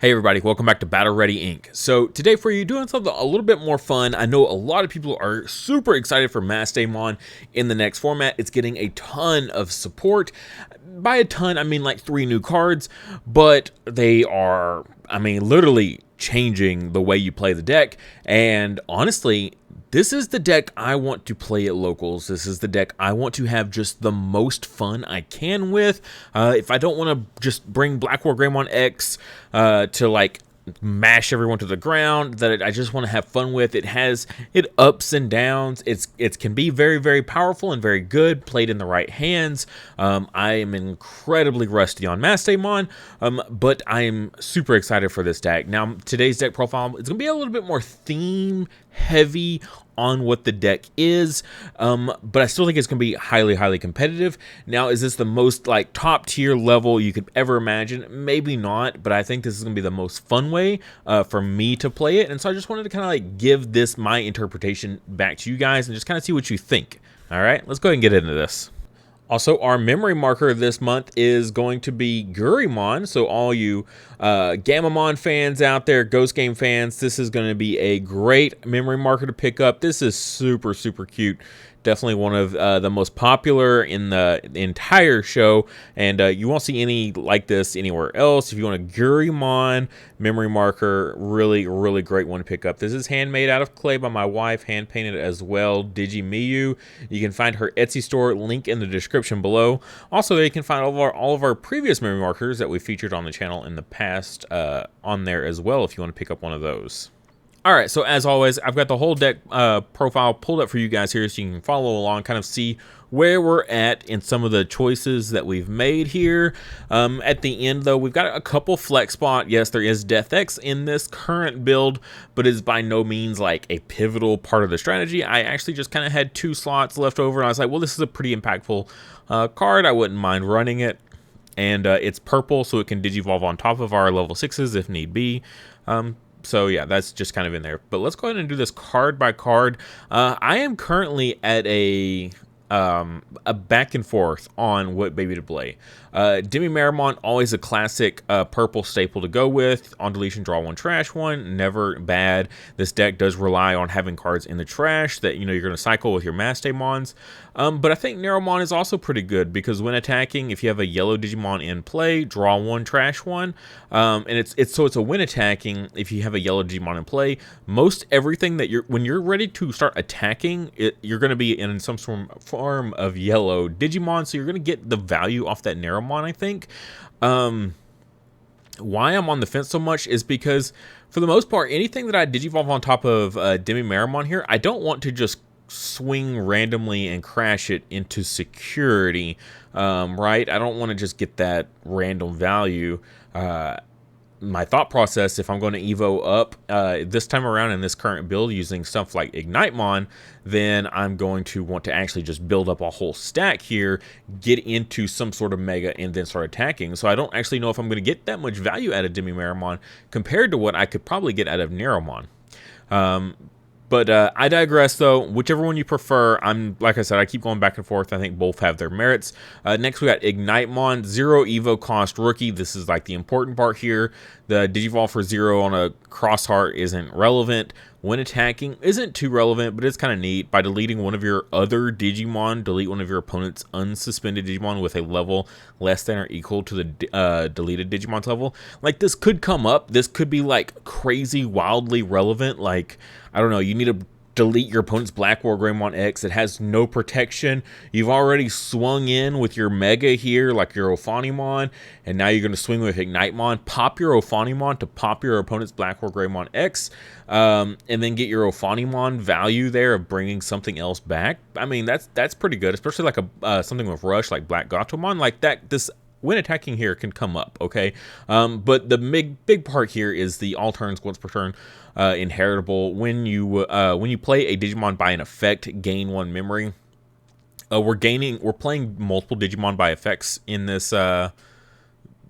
Hey everybody, welcome back to Battle Ready Inc. So today for you, doing something a little bit more fun. I know a lot of people are super excited for Mastemon in the next format. It's getting a ton of support. By a ton, I mean like 3 new cards, but they are, literally changing the way you play the deck. And honestly, this is the deck I want to play at locals. This is the deck I want to have just the most fun I can with. If I don't want to just bring Black War Greymon X to like mash everyone to the ground, that I just want to have fun with. It has ups and downs. It can be very, very powerful and very good played in the right hands. I am incredibly rusty on Mastemon, but I am super excited for this deck. Now, today's deck profile is going to be a little bit more theme heavy on what the deck is, but I still think it's going to be highly, highly competitive. Now, is this the most like top tier level you could ever imagine? Maybe not, but I think this is going to be the most fun way for me to play it. And so I just wanted to kind of like give this my interpretation back to you guys and just kind of see what you think. All right, let's go ahead and get into this. Also, our memory marker this month is going to be Gurimon. So all you Gamamon fans out there, Ghost Game fans, this is going to be a great memory marker to pick up. This is super, super cute. Definitely one of the most popular in the entire show, and you won't see any like this anywhere else. If you want a Gurimon memory marker, really, really great one to pick up. This is handmade out of clay by my wife, hand painted as well, Digimon. You can find her Etsy store, link in the description below. Also, there you can find all of our previous memory markers that we featured on the channel in the past on there as well, if you want to pick up one of those. All right, so as always, I've got the whole deck profile pulled up for you guys here so you can follow along, kind of see where we're at in some of the choices that we've made here. At the end, though, we've got a couple flex spot. Yes, there is Death X in this current build, but it's by no means like a pivotal part of the strategy. I actually just kind of had 2 slots left over, and I was like, well, this is a pretty impactful card. I wouldn't mind running it. And it's purple, so it can Digivolve on top of our level 6s if need be. So yeah, that's just kind of in there. But let's go ahead and do this card by card. I am currently at a back and forth on what baby to play. Digimon, always a classic purple staple to go with. On deletion, draw 1, trash 1. Never bad. This deck does rely on having cards in the trash that you're going to cycle with your Mastemons. But I think Neromon is also pretty good because when attacking, if you have a yellow Digimon in play, draw 1, trash 1. And it's a win attacking if you have a yellow Digimon in play. Most everything that when you're ready to start attacking, you're going to be in some form of yellow Digimon, so you're going to get the value off that Neromon, I think. Why I'm on the fence so much is because, for the most part, anything that I Digivolve on top of Digimon here, I don't want to just swing randomly and crash it into security, right? I don't want to just get that random value. My thought process, if I'm going to Evo up this time around in this current build using stuff like Ignitemon, then I'm going to want to actually just build up a whole stack here, get into some sort of mega, and then start attacking. So I don't actually know if I'm going to get that much value out of Digimon compared to what I could probably get out of Neromon. But I digress, though. Whichever one you prefer, like I said, I keep going back and forth. I think both have their merits. Next, we got Ignitemon, 0 Evo cost rookie. This is like the important part here. The Digivolve for 0 on a Crossheart isn't relevant. When attacking isn't too relevant, but it's kind of neat. By deleting one of your other Digimon, delete one of your opponent's unsuspended Digimon with a level less than or equal to the deleted Digimon's level. Like, this could come up. This could be like crazy, wildly relevant. Like, I don't know, you need to delete your opponent's Black War Greymon X. It has no protection. You've already swung in with your Mega here, like your Ophanimon, and now you're going to swing with Ignitemon. Pop your Ophanimon to pop your opponent's Black War Greymon X, and then get your Ophanimon value there of bringing something else back. I mean, that's pretty good, especially like something with Rush, like Black Gatomon, like that. This when attacking here can come up, okay? But the big part here is the all turns once per turn inheritable. When you play a Digimon by an effect, gain 1 memory. We're playing multiple Digimon by effects in this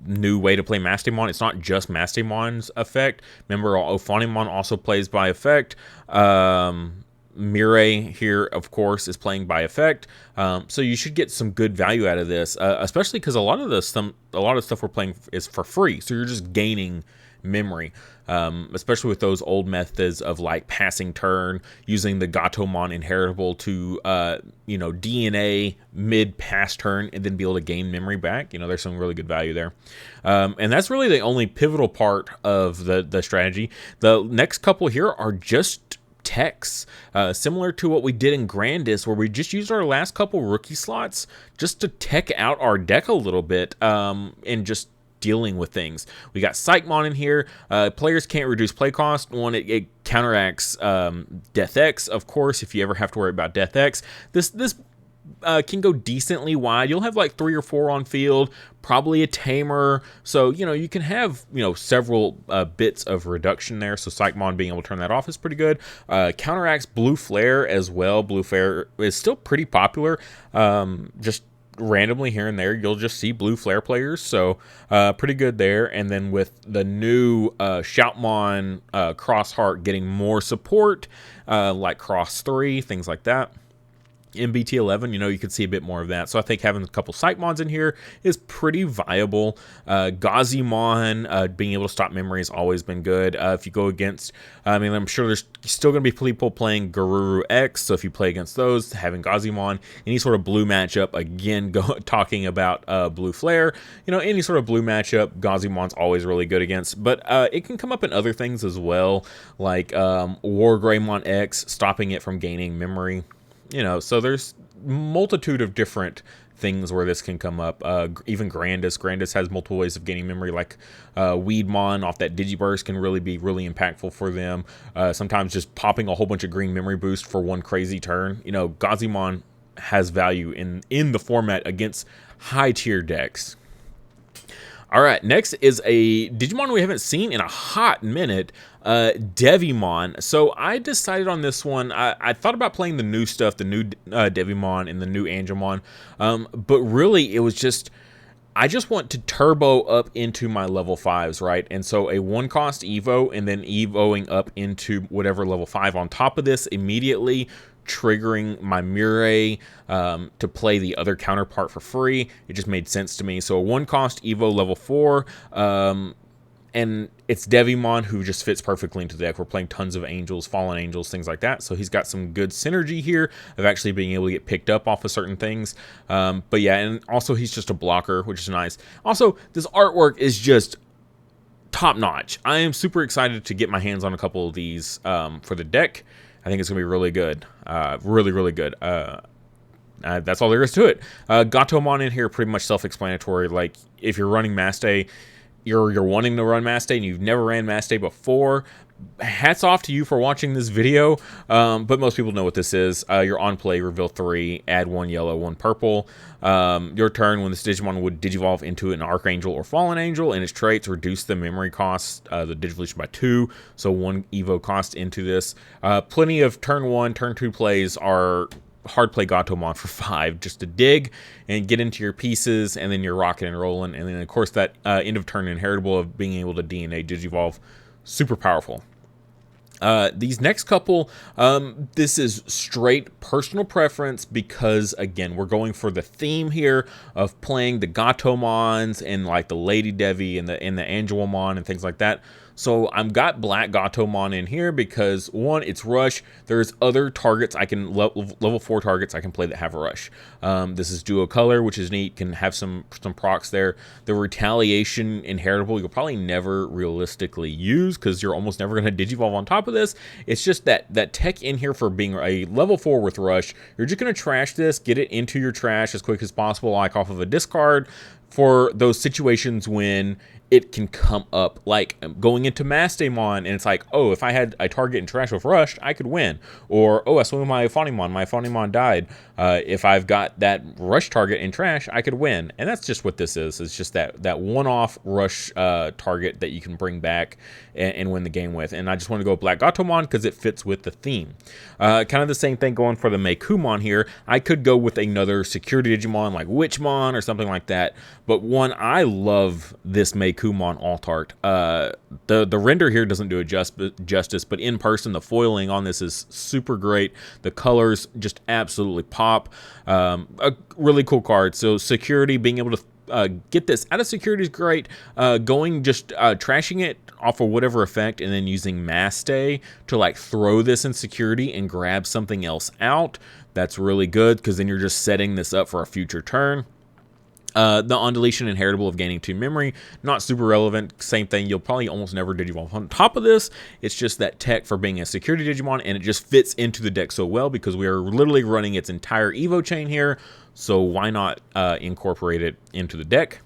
new way to play Mastemon. It's not just Mastemon's effect. Remember, Ophanimon also plays by effect. Mirai here, of course, is playing by effect, so you should get some good value out of this, especially because a lot of stuff we're playing is for free, so you're just gaining memory, especially with those old methods of like passing turn, using the Gatomon inheritable to, DNA mid-pass turn and then be able to gain memory back. There's some really good value there. And that's really the only pivotal part of the strategy. The next couple here are just techs, similar to what we did in Grandis, where we just used our last couple rookie slots just to tech out our deck a little bit, and just dealing with things. We got Psychmon in here. Players can't reduce play cost. One, it counteracts Death X, of course, if you ever have to worry about Death X. This can go decently wide. You'll have like 3 or 4 on field, probably a Tamer. So, you can have, several bits of reduction there. So Psychmon being able to turn that off is pretty good. Counteracts Blue Flare as well. Blue Flare is still pretty popular. Just randomly here and there, you'll just see Blue Flare players. So pretty good there. And then with the new Shoutmon Crossheart getting more support, like Cross 3, things like that. MBT11, you can see a bit more of that. So I think having a couple Psychmons in here is pretty viable. Gazimon, being able to stop memory has always been good. If you go against, I'm sure there's still going to be people playing Garuru X, so if you play against those, having Gazimon, any sort of blue matchup, again, talking about Blue Flare, any sort of blue matchup, Gazimon's always really good against. But it can come up in other things as well, like Wargreymon X, stopping it from gaining memory. So there's multitude of different things where this can come up. Even Grandis has multiple ways of gaining memory, like Weedmon off that Digiburst can really be really impactful for them. Sometimes just popping a whole bunch of green memory boost for one crazy turn. Gazimon has value in the format against high tier decks. All right, next is a Digimon we haven't seen in a hot minute, Devimon. So I decided on this one. I thought about playing the new stuff, the new Devimon and the new Angemon, but really it was just, I just want to turbo up into my level 5s, right? And so a 1-cost Evo and then Evoing up into whatever level 5 on top of this immediately, triggering my Murray to play the other counterpart for free. It just made sense to me. So a 1-cost Evo level 4, and it's Devimon, who just fits perfectly into the deck. We're playing tons of Angels, Fallen Angels, things like that. So he's got some good synergy here of actually being able to get picked up off of certain things. But yeah, and also he's just a blocker, which is nice. Also, this artwork is just top notch. I am super excited to get my hands on a couple of these for the deck. I think it's going to be really good. Really, really good. That's all there is to it. Gatomon in here, pretty much self-explanatory. Like, if you're running Mastay, you're wanting to run Mastay and you've never ran Mastay before, hats off to you for watching this video. But most people know what this is. You're on play, reveal 3, add 1 yellow, 1 purple. Your turn, when this Digimon would Digivolve into an Archangel or Fallen Angel, and its traits reduce the memory cost, the Digivolution by 2, so 1 Evo cost into this. Plenty of turn 1, turn 2 plays are hard play Gatomon for 5, just to dig and get into your pieces, and then you're rocking and rolling. And then, of course, that end of turn inheritable of being able to DNA Digivolve, super powerful. These next couple, this is straight personal preference because, again, we're going for the theme here of playing the Gatomons and like the Lady Devi and the Angelomon and things like that. So I've got Black Gatomon in here because, one, it's Rush. There's other targets I can, level 4 targets I can play that have Rush. This is Duo Color, which is neat, can have some procs there. The Retaliation inheritable, you'll probably never realistically use because you're almost never going to Digivolve on top of this. It's just that tech in here for being a level 4 with Rush. You're just going to trash this, get it into your trash as quick as possible, like off of a discard, for those situations when it can come up, like going into Mastemon, and it's like, oh, if I had a target in trash with Rush, I could win. Or, oh, I swung with my Fawnimon died. If I've got that Rush target in trash, I could win. And that's just what this is. It's just that one-off Rush target that you can bring back and win the game with. And I just want to go Black Gatomon because it fits with the theme. Kind of the same thing going for the Meikumon here. I could go with another security Digimon like Witchmon or something like that. But one, I love this Meikumon alt art. The render here doesn't do it justice, but in person, the foiling on this is super great. The colors just absolutely pop. A really cool card. So security, being able to get this out of security is great. Going just trashing it off of whatever effect and then using Mass Day to like throw this in security and grab something else out. That's really good because then you're just setting this up for a future turn. The on deletion inheritable of gaining 2 memory, not super relevant. Same thing, you'll probably almost never Digivolve. On top of this, it's just that tech for being a security Digimon, and it just fits into the deck so well because we are literally running its entire Evo chain here. So why not incorporate it into the deck?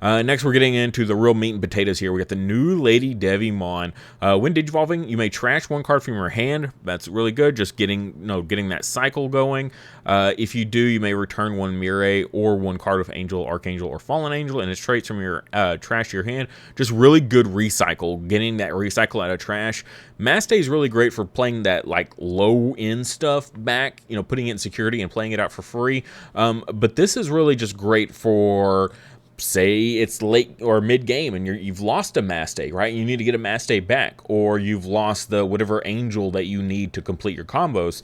Next, we're getting into the real meat and potatoes here. We got the new Lady Devimon. When Digivolving, you may trash 1 card from your hand. That's really good. Just getting that cycle going. If you do, you may return 1 Mirai or 1 card with Angel, Archangel, or Fallen Angel and its traits from your trash to your hand. Just really good recycle. Getting that recycle out of trash. Mass Day is really great for playing that like low end stuff back. Putting it in security and playing it out for free. But this is really just great for, say it's late or mid game and you've lost a Mass Day, right? You need to get a Mass Day back, or you've lost the whatever angel that you need to complete your combos.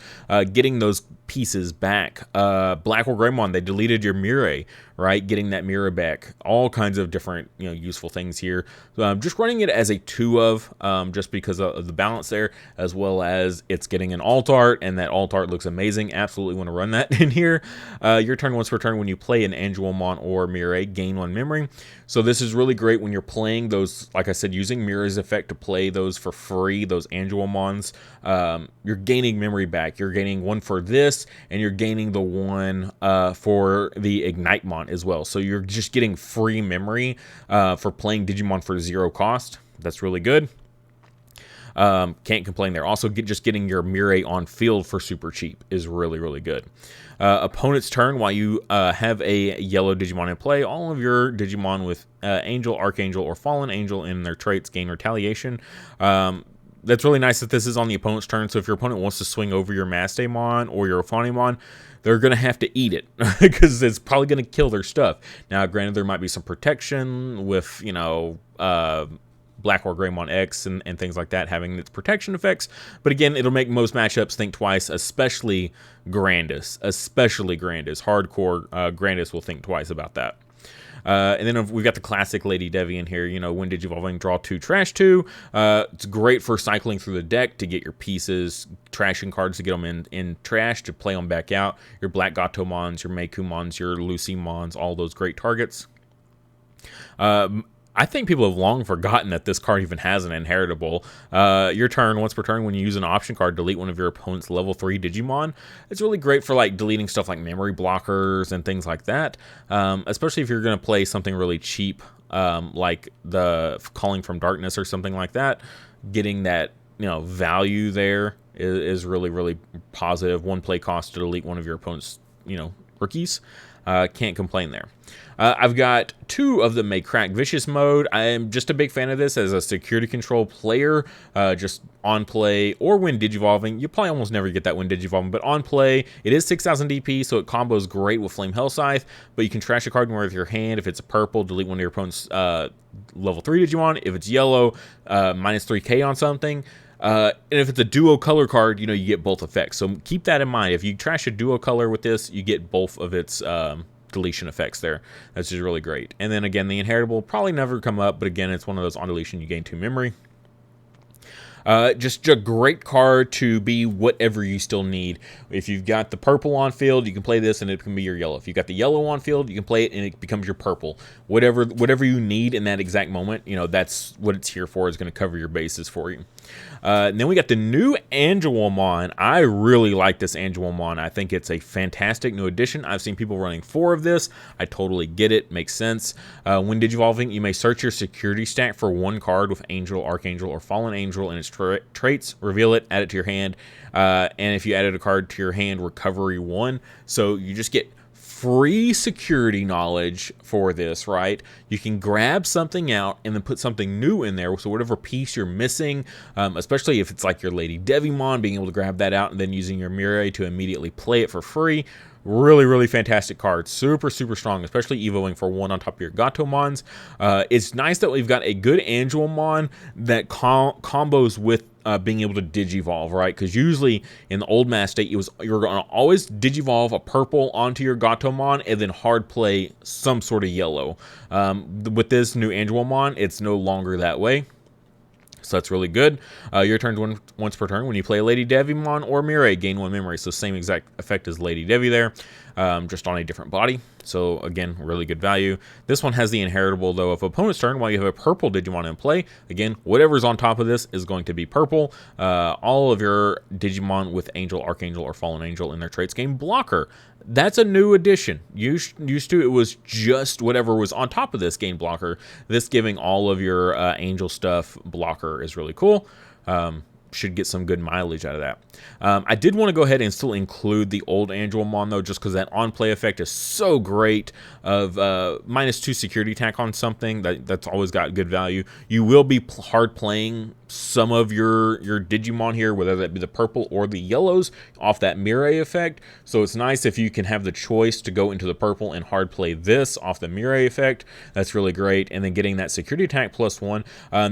Getting those pieces back. Black or Greymon, they deleted your Mirai, right? Getting that Mirai back. All kinds of different useful things here. Just running it as a 2 of, just because of the balance there, as well as it's getting an alt art, and that alt art looks amazing. Absolutely want to run that in here. Your turn once per turn when you play an Angelomon or Mirai, gain 1 memory. So this is really great when you're playing those, like I said, using Mirai's effect to play those for free, those Angelomons. You're gaining memory back. You're gaining 1 for this, and you're gaining the 1 for the Ignitemon as well. So you're just getting free memory for playing Digimon for 0 cost. That's really good. Can't complain there. Also, just getting your Mirai on field for super cheap is really, really good. Opponent's turn, while you have a yellow Digimon in play, all of your Digimon with Angel, Archangel, or Fallen Angel in their traits gain Retaliation. That's really nice that this is on the opponent's turn, so if your opponent wants to swing over your Mastemon or your Ophanimon, they're going to have to eat it, because it's probably going to kill their stuff. Now, granted, there might be some protection with, Black or Greymon X and things like that having its protection effects, but again, it'll make most matchups think twice, especially Grandis. Hardcore Grandis will think twice about that. And then we've got the classic Lady Devi in here. When Digivolving, draw 2, trash 2. It's great for cycling through the deck to get your pieces, trashing cards to get them in trash to play them back out. Your Black Gatomons, your Meikumons, your Lucymons, all those great targets. I think people have long forgotten that this card even has an inheritable. Your turn, once per turn, when you use an option card, delete one of your opponent's level 3 Digimon. It's really great for like deleting stuff like memory blockers and things like that. Especially if you're going to play something really cheap, like the Calling from Darkness or something like that. Getting that value there is really, really positive. 1 play cost to delete one of your opponent's rookies. Can't complain there. I've got 2 of them may crack Vicious Mode. I am just a big fan of this as a security control player, just on play or when Digivolving. You probably almost never get that when Digivolving, but on play, it is 6,000 DP, so it combos great with Flame Hellscythe, but you can trash a card with your hand. If it's a purple, delete one of your opponent's level 3 Digimon. If it's yellow, minus 3k on something. And if it's a duo color card, you get both effects. So keep that in mind. If you trash a duo color with this, you get both of its deletion effects there. That's just really great. And then again, the inheritable will probably never come up, but again, it's one of those on deletion, you gain 2 memory. Just a great card to be whatever you still need. If you've got the purple on field, you can play this and it can be your yellow. If you've got the yellow on field, you can play it and it becomes your purple. Whatever you need in that exact moment, that's what it's here for. Is going to cover your bases for you. And then we got the new Angelomon. I really like this Angelomon. I think it's a fantastic new addition. I've seen people running 4 of this. I totally get it. Makes sense. When Digivolving, you may search your security stack for 1 card with Angel, Archangel, or Fallen Angel and its traits, reveal it, add it to your hand, and if you added a card to your hand, recovery 1. So you just get free security knowledge for this, right? You can grab something out and then put something new in there. So whatever piece you're missing, especially if it's like your Lady Devimon, being able to grab that out and then using your Mirai to immediately play it for free. Really, really fantastic card. Super, super strong, especially evoing for 1 on top of your Gatomons. It's nice that we've got a good Angelomon that combos with being able to digivolve, right? Because usually in the old Mass state, you're going to always digivolve a purple onto your Gatomon and then hard play some sort of yellow. With this new Angelomon, it's no longer that way. So that's really good. Your turn once per turn. When you play a Lady Devimon or Mirai, gain 1 memory. So same exact effect as Lady Devi there, just on a different body. So again, really good value. This one has the inheritable though of opponent's turn while you have a purple Digimon in play. Again, whatever's on top of this is going to be purple. All of your Digimon with Angel, Archangel, or Fallen Angel in their traits gain blocker. That's a new addition. Used to, it was just whatever was on top of this gain blocker. This giving all of your Angel stuff blocker is really cool. Should get some good mileage out of that. I did want to go ahead and still include the old Angelomon though, just because that on-play effect is so great of -2 security attack on something. That's always got good value. You will be hard playing some of your Digimon here, whether that be the purple or the yellows, off that Mirai effect. So it's nice if you can have the choice to go into the purple and hard play this off the Mirai effect. That's really great. And then getting that security attack +1.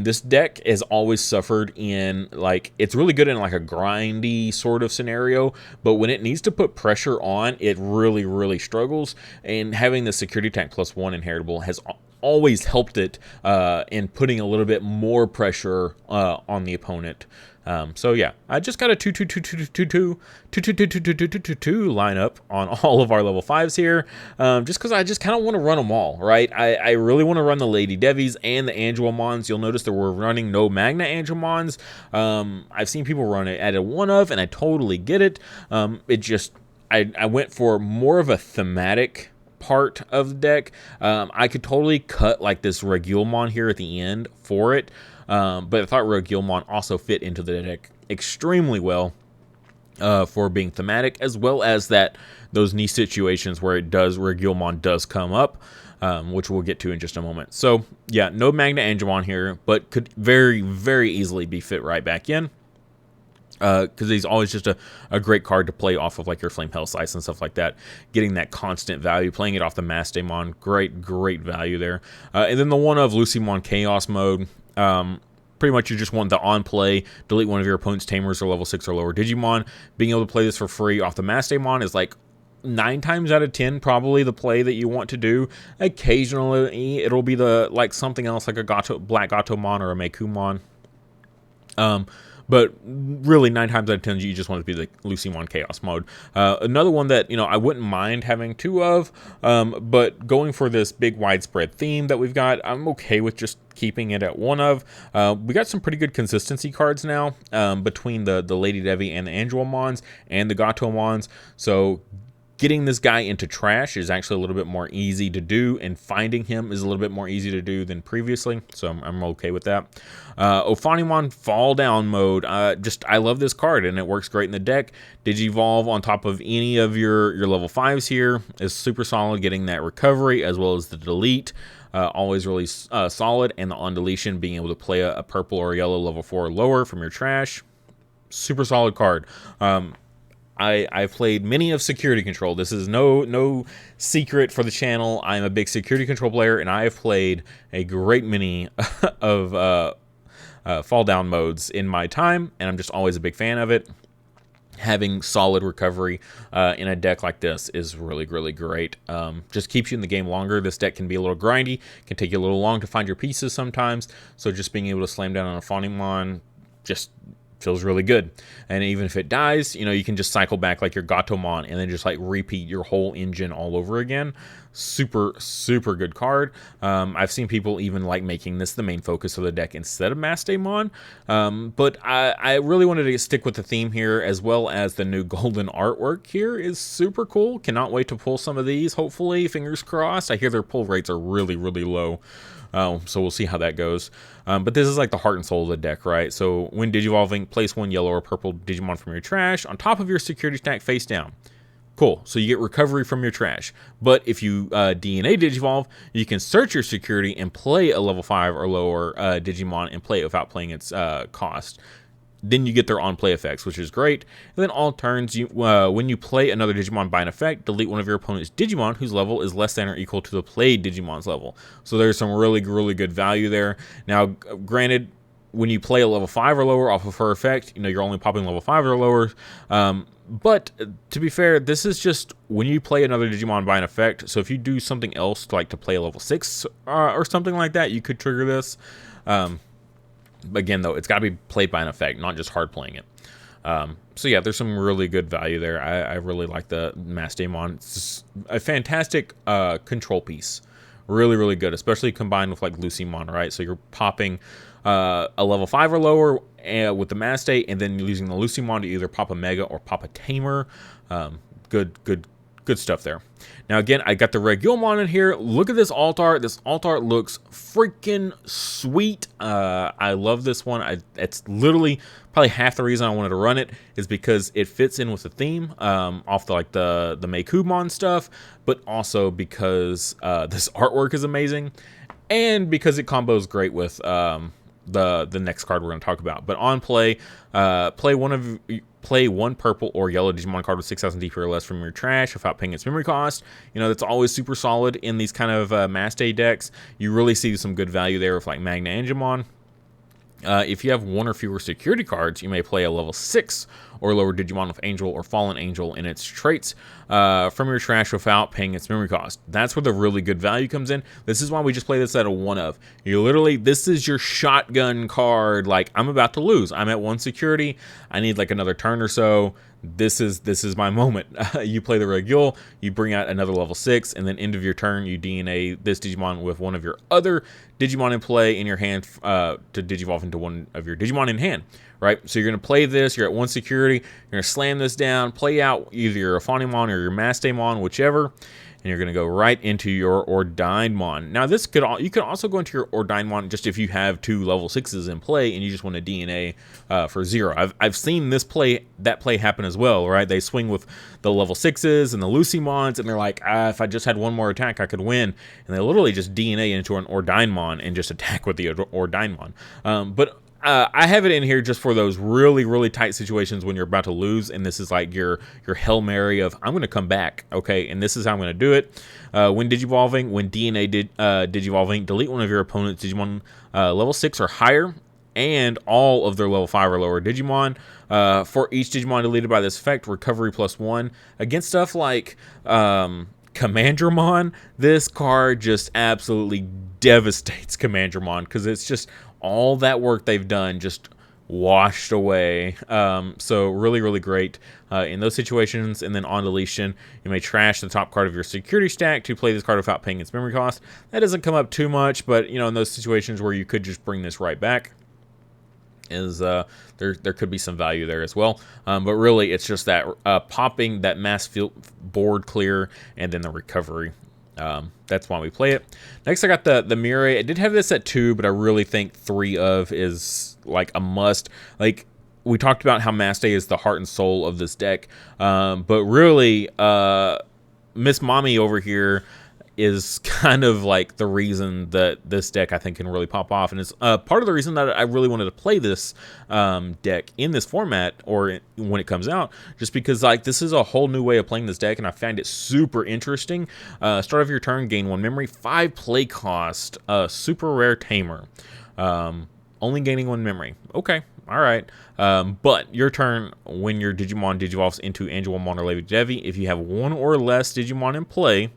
This deck has always suffered in, like, it's really good in like a grindy sort of scenario, but when it needs to put pressure on, it really, really struggles. And having the security attack +1 inheritable has always helped it in putting a little bit more pressure on the opponent. So yeah, I just got a 2-2-2-2-2-2 lineup on all of our level 5s here, just because I just kind of want to run them all, right? I really want to run the Lady Devis and the Angelomons. You'll notice that we're running no Magna Angelomons. I've seen people run it at a 1-of, and I totally get it. It just, I went for more of a thematic part of the deck. I could totally cut like this Regulmon here at the end for it, but I thought Regulmon also fit into the deck extremely well for being thematic, as well as that those niche situations where Regulmon does come up, which we'll get to in just a moment. So yeah, no Magna Angemon here, but could very, very easily be fit right back in. Because he's always just a great card to play off of like your Flame Hellsize and stuff like that. Getting that constant value, playing it off the Mastemon, great value there. And then the one of Lucimon Chaos mode, pretty much you just want the on play, delete one of your opponent's Tamers or level 6 or lower Digimon. Being able to play this for free off the Mastemon is like 9 times out of 10 probably the play that you want to do. Occasionally it'll be like something else like a Black Gatomon or a Meikumon. But really, 9 times out of 10, you just want to be the Lucimon Chaos mode. Another one that, I wouldn't mind having 2 of, but going for this big widespread theme that we've got, I'm okay with just keeping it at 1 of. We got some pretty good consistency cards now between the Lady Devi and the Angelomons and the Gatomons. So getting this guy into trash is actually a little bit more easy to do, and finding him is a little bit more easy to do than previously, so I'm okay with that. Ophanimon Fall Down mode, I love this card, and it works great in the deck. Digivolve on top of any of your level 5s here is super solid, getting that recovery as well as the delete. Always really solid, and the on deletion, being able to play a purple or yellow level 4 or lower from your trash. Super solid card. I've played many of Security Control. This is no secret for the channel. I'm a big Security Control player, and I have played a great many of Fall Down modes in my time, and I'm just always a big fan of it. Having solid recovery in a deck like this is really, really great. Just keeps you in the game longer. This deck can be a little grindy, can take you a little long to find your pieces sometimes, so just being able to slam down on a Ophanimon just feels really good. And even if it dies, you can just cycle back like your Gatomon and then just like repeat your whole engine all over again. Super, super good card. I've seen people even like making this the main focus of the deck instead of Mastemon. But I really wanted to stick with the theme here, as well as the new golden artwork here is super cool. Cannot wait to pull some of these, hopefully, fingers crossed. I hear their pull rates are really, really low. So we'll see how that goes. But this is like the heart and soul of the deck, right? So when digivolving, place 1 yellow or purple Digimon from your trash on top of your security stack face down. Cool. So you get recovery from your trash. But if you DNA digivolve, you can search your security and play a level 5 or lower Digimon and play it without playing its cost. Then you get their on-play effects, which is great. And then all turns, when you play another Digimon by an effect, delete one of your opponent's Digimon whose level is less than or equal to the played Digimon's level. So there's some really, really good value there. Now, granted, when you play a level 5 or lower off of her effect, you know, you're only popping level 5 or lower. But to be fair, this is just when you play another Digimon by an effect. So if you do something else, like to play a level 6 or something like that, you could trigger this. Again, though, it's got to be played by an effect, not just hard playing it. So yeah, there's some really good value there. I really like the Mastemon. It's just a fantastic control piece. Really, really good, especially combined with like Lucymon, right? So you're popping a level 5 or lower with the Maste, and then you're using the Lucymon to either pop a Mega or pop a Tamer. Good stuff there. Now again, I got the Regulmon in here. Look at this alt art. This alt art looks freaking sweet. I love this one. It's literally probably half the reason I wanted to run it is because it fits in with the theme off the Meikumon stuff, but also because this artwork is amazing, and because it combos great with the next card we're going to talk about. But on play, play one purple or yellow Digimon card with 6,000 DP or less from your trash without paying its memory cost. You know, that's always super solid in these kind of Maste decks. You really see some good value there with like Magna Angemon. If you have one or fewer security cards, you may play a level 6 or lower Digimon with Angel or Fallen Angel in its traits from your trash without paying its memory cost. That's where the really good value comes in. This is why we just play this at a 1 of. You literally, this is your shotgun card. Like, I'm about to lose. I'm at 1 security. I need like another turn or so. This is my moment. You play the Regule, you bring out another level 6, and then end of your turn, you DNA this Digimon with one of your other Digimon in play in your hand to Digivolve into one of your Digimon in hand, right? So you're going to play this, you're at 1 security, you're going to slam this down, play out either your Aphanimon or your Mastemon, whichever, and you're going to go right into your Ordemon. Now this could you could also go into your Ordemon just if you have 2 level 6s in play and you just want to DNA for 0. I've seen that play happen as well, right? They swing with the level 6s and the Lucymons, and they're like, if I just had 1 more attack, I could win. And they literally just DNA into an Ordemon and just attack with the Ordemon. But I have it in here just for those really, really tight situations when you're about to lose, and this is like your Hail Mary of, I'm going to come back, okay? And this is how I'm going to do it. When Digivolving, when DNA Digivolving, delete one of your opponent's Digimon level 6 or higher, and all of their level 5 or lower Digimon. For each Digimon deleted by this effect, recovery +1. Against stuff like Commandramon, this card just absolutely devastates Commandramon, because it's just all that work they've done just washed away. So really, really great in those situations. And then on deletion, you may trash the top card of your security stack to play this card without paying its memory cost. That doesn't come up too much, but you know, in those situations where you could just bring this right back, is there could be some value there as well. But really, it's just that popping that mass field board clear and then the recovery. That's why we play it. Next, I got the Mirai. I did have this at 2, but I really think 3 of is like a must. Like, we talked about how Maste is the heart and soul of this deck, but really, Miss Mommy over here is kind of like the reason that this deck I think can really pop off, and it's part of the reason that I really wanted to play this deck in this format or when it comes out, just because like this is a whole new way of playing this deck, and I find it super interesting. Start of your turn, gain 1 memory, 5 play cost, super rare Tamer, only gaining 1 memory. Okay, all right. But your turn, when your Digimon digivolves into Angelmon or Lady Devi, if you have 1 or less Digimon in play,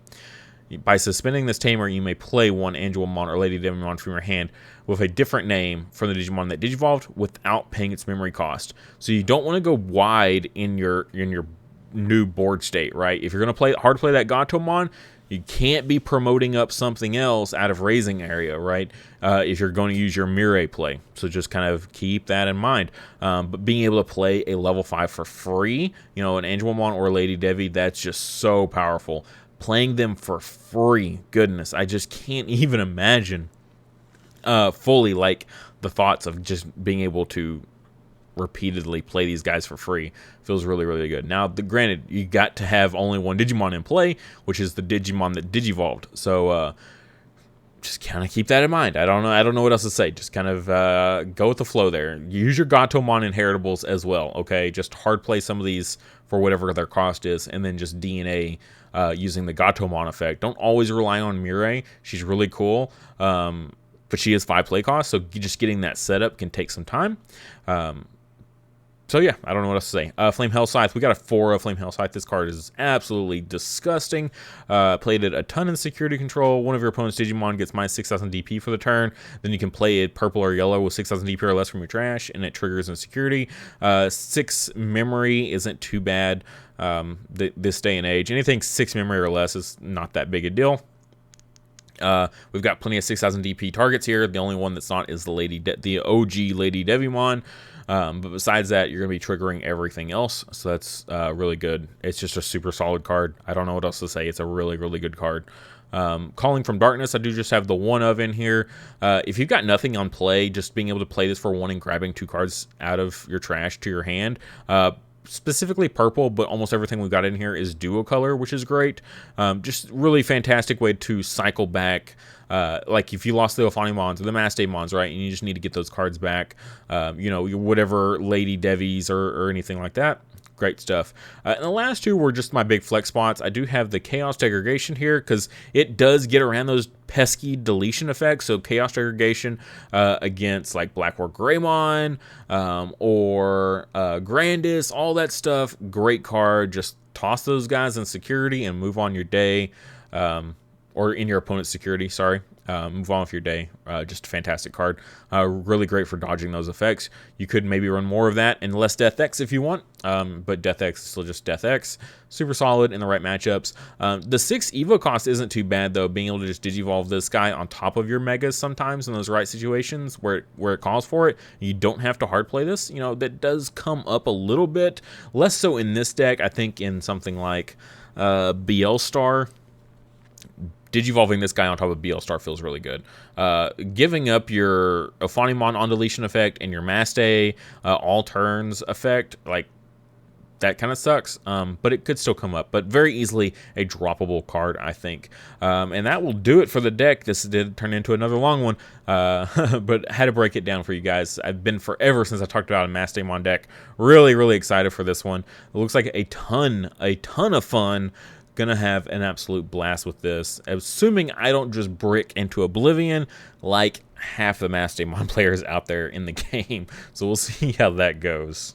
by suspending this Tamer, you may play 1 Angelmon or Lady Devimon from your hand with a different name from the Digimon that digivolved without paying its memory cost. So you don't want to go wide in your new board state, right? If you're going to hard play that Gatomon, you can't be promoting up something else out of raising area, right? If you're going to use your Mirai play. So just kind of keep that in mind. But being able to play a level 5 for free, you know, an Angelmon or Lady Devi, that's just so powerful. Playing them for free, goodness, I just can't even imagine fully like the thoughts of just being able to repeatedly play these guys for free. Feels really, really good. Now, granted, you got to have only 1 Digimon in play, which is the Digimon that digivolved. So just kind of keep that in mind. I don't know what else to say. Just kind of go with the flow there. Use your Gatomon inheritables as well. Okay, just hard play some of these for whatever their cost is, and then just DNA using the Gatomon effect. Don't always rely on Mirai. She's really cool. but she is 5 play cost, so just getting that setup can take some time. So yeah, I don't know what else to say. Flame Hell Scythe. We got a 4 of Flame Hell Scythe. This card is absolutely disgusting. Played it a ton in security control. One of your opponent's Digimon gets minus 6,000 DP for the turn. Then you can play it purple or yellow with 6,000 DP or less from your trash, and it triggers in security. 6 memory isn't too bad this day and age. Anything 6 memory or less is not that big a deal. We've got plenty of 6,000 DP targets here. The only one that's not is the OG Lady Devimon. But besides that, you're going to be triggering everything else. So that's really good. It's just a super solid card. I don't know what else to say. It's a really, really good card. Calling from Darkness, I do just have the 1 of in here. If you've got nothing on play, just being able to play this for 1 and grabbing 2 cards out of your trash to your hand. Specifically purple, but almost everything we've got in here is duo color, which is great. Just really fantastic way to cycle back. Like if you lost the Ordemons or the Mastemons, right, and you just need to get those cards back, you know, whatever Lady Devies or anything like that. Great stuff. And the last 2 were just my big flex spots. I do have the Chaos Degradation here because it does get around those pesky deletion effects. So Chaos Degradation against like Blackwork Greymon or Grandis, all that stuff. Great card. Just toss those guys in security and move on your day. Or in your opponent's security, sorry. Move on with your day. Just a fantastic card. Really great for dodging those effects. You could maybe run more of that and less Death X if you want, but Death X is still just Death X. Super solid in the right matchups. The 6 Evo cost isn't too bad, though, being able to just Digivolve this guy on top of your Megas sometimes in those right situations where it calls for it. You don't have to hard play this. You know, that does come up a little bit. Less so in this deck. I think in something like BL Star, Digivolving this guy on top of BL Star feels really good. Giving up your Ordemon on deletion effect and your Maste all turns effect, like, that kind of sucks, but it could still come up. But very easily a droppable card, I think. And that will do it for the deck. This did turn into another long one, but I had to break it down for you guys. I've been forever since I talked about a Mastemon deck. Really, really excited for this one. It looks like a ton of fun. Gonna have an absolute blast with this, assuming I don't just brick into oblivion like half the Mastemon players out there in the game. So we'll see how that goes.